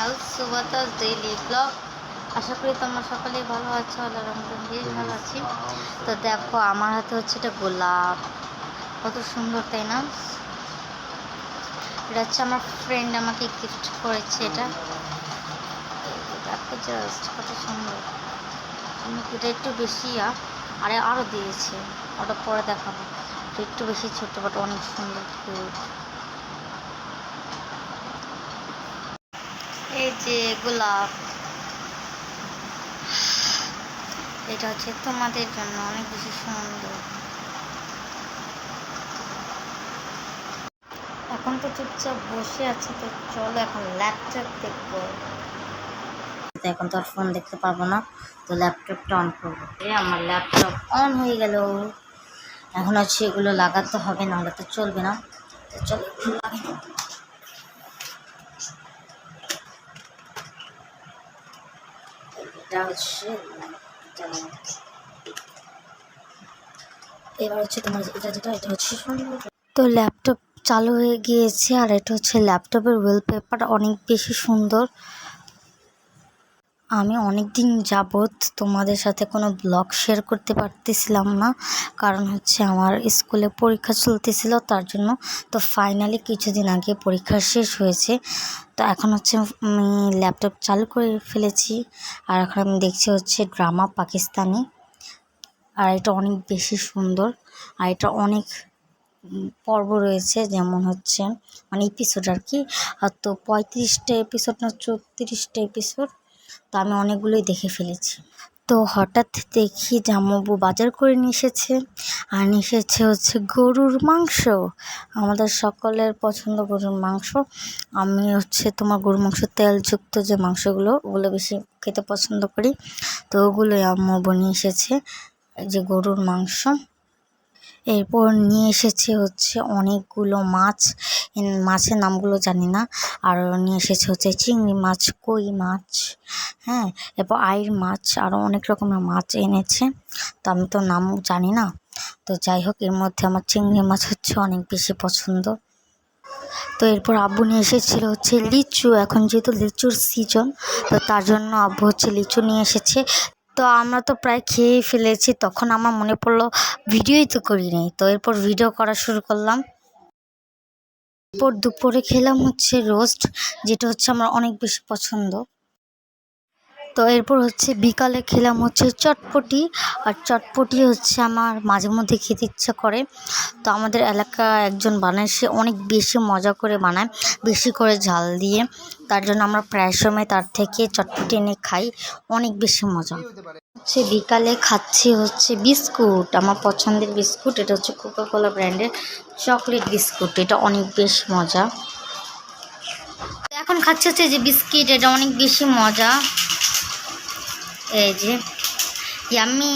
Channel Subatas daily blog. আশা করি তোমরা সকলেই ভালো আছো। আল্লাহর রহমতে বেশ ভালো আছি। তো দেখো আমার হাতে হচ্ছে এটা গোলাপ, কত সুন্দর তাই না? এটা হচ্ছে আমার ফ্রেন্ড আমাকে গিফট করেছে। এটা দেখো জাস্ট কত সুন্দর। এটা একটু বেশি আরও দিয়েছে, ওটা পরে দেখাবো। একটু বেশি ছোট্ট বাট অনেক সুন্দর কিউট। এই যে গোলাপ, এটা হচ্ছে তোমাদের জন্য, অনেক বেশি সুন্দর। এখন তো চুপচাপ বসে আছি, তো চলো এখন ল্যাপটপ দেখবো। এখন তো আর ফোন দেখতে পারবো না, তো ল্যাপটপটা অন করবো। আমার ল্যাপটপ অন হয়ে গেল। এখন হচ্ছে এগুলো লাগাতে হবে, নাহলে তো চলবে না। তো চলো লাগাই। এটা হচ্ছে এবার হচ্ছে তোমার এটা হচ্ছে তো ল্যাপটপ চালু হয়ে গিয়েছে। আর এটা হচ্ছে ল্যাপটপের ওয়ালপেপার, অনেক বেশি সুন্দর। আমি অনেক দিন যাবৎ তোমাদের সাথে কোনো ব্লগ শেয়ার করতে পারতেছিলাম না, কারণ হচ্ছে আমার স্কুলে পরীক্ষা চলতেছিল, তার জন্য। তো ফাইনালি কিছুদিন আগে পরীক্ষা শেষ হয়েছে। তো এখন হচ্ছে আমি ল্যাপটপ চালু করে ফেলেছি, আর এখন আমি দেখছি হচ্ছে ড্রামা পাকিস্তানি। আর এটা অনেক বেশি সুন্দর, আর এটা অনেক পর্ব রয়েছে, যেমন হচ্ছে মানে এপিসোড আর কি। আর তো 35টা এপিসোড না 34টা এপিসোড। তো আমি অনেকগুলোই দেখে ফেলেছি। তো হঠাৎ দেখি জামাইবাবু বাজার করে নিয়ে এসেছে, আর নিয়ে এসেছে হচ্ছে গরুর মাংস। আমাদের সকলের পছন্দ গরুর মাংস। আমি হচ্ছে তোমার গরুর মাংস তেলযুক্ত যে মাংসগুলো, ওগুলো বেশি খেতে পছন্দ করি। তো ওগুলোই আম্মু নিয়ে এসেছে, যে গরুর মাংস। এরপর নিয়ে এসেছে হচ্ছে অনেকগুলো মাছ, মাছের নামগুলো জানি না। আর নিয়ে এসেছে হচ্ছে চিংড়ি মাছ, কই মাছ, হ্যাঁ, এরপর আইড় মাছ, আরও অনেক রকমের মাছ এনেছে। তো আমি তো নাম জানি না। তো যাই হোক, এর মধ্যে আমার চিংড়ি মাছ হচ্ছে অনেক বেশি পছন্দ। তো এরপর আব্বু নিয়ে এসেছিল হচ্ছে লিচু। এখন যেহেতু লিচুর সিজন, তো তার জন্য আব্বু হচ্ছে লিচু নিয়ে এসেছে। তো আমরা তো প্রায় খেয়েই ফেলেছি, তখন আমার মনে পড়লো ভিডিওই তো করি নাই। তো এরপর ভিডিও করা শুরু করলাম। এরপর দুপুরে খেলাম হচ্ছে রোস্ট, যেটা হচ্ছে আমার অনেক বেশি পছন্দ। তো এরপর হচ্ছে বিকালে খেলাম হচ্ছে চটপটি। আর চটপটি হচ্ছে আমার মাঝে মধ্যে খেতে ইচ্ছা করে। তো আমাদের এলাকা একজন বানায়, সে অনেক বেশি মজা করে বানায়, বেশি করে ঝাল দিয়ে। তার জন্য আমরা প্রায় সময় তার থেকে চটপটি এনে খাই, অনেক বেশি মজা হচ্ছে। বিকালে খাচ্ছি হচ্ছে বিস্কুট, আমার পছন্দের বিস্কুট। এটা হচ্ছে কোকাকোলা ব্র্যান্ডের চকলেট বিস্কুট, এটা অনেক বেশ মজা। এখন খাচ্ছি হচ্ছে যে বিস্কিট, এটা অনেক বেশি মজা। এই যে ইয়াম্মি।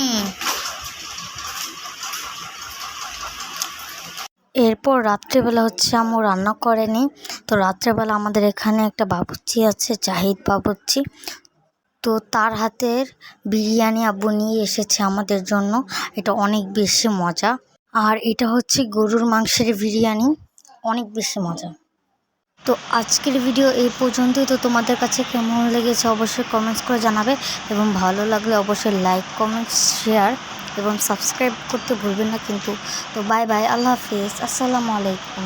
এরপর রাত্রেবেলা হচ্ছে আম্মু রান্না করেনি। তো রাত্রেবেলা আমাদের এখানে একটা বাবুর্চি আছে, জাহিদ বাবুর্চি। তো তার হাতের বিরিয়ানি আব্বু নিয়ে এসেছে আমাদের জন্য, এটা অনেক বেশি মজা। আর এটা হচ্ছে গরুর মাংসের বিরিয়ানি, অনেক বেশি মজা। তো আজকের ভিডিও এই পর্যন্তই। তো তোমাদের কাছে কেমন লেগেছে অবশ্যই কমেন্টস করে জানাবে, এবং ভালো লাগলে অবশ্যই লাইক, কমেন্টস, শেয়ার এবং সাবস্ক্রাইব করতে ভুলবেন না কিন্তু। তো বাই বাই, আল্লাহ হাফিজ, আসসালামু আলাইকুম।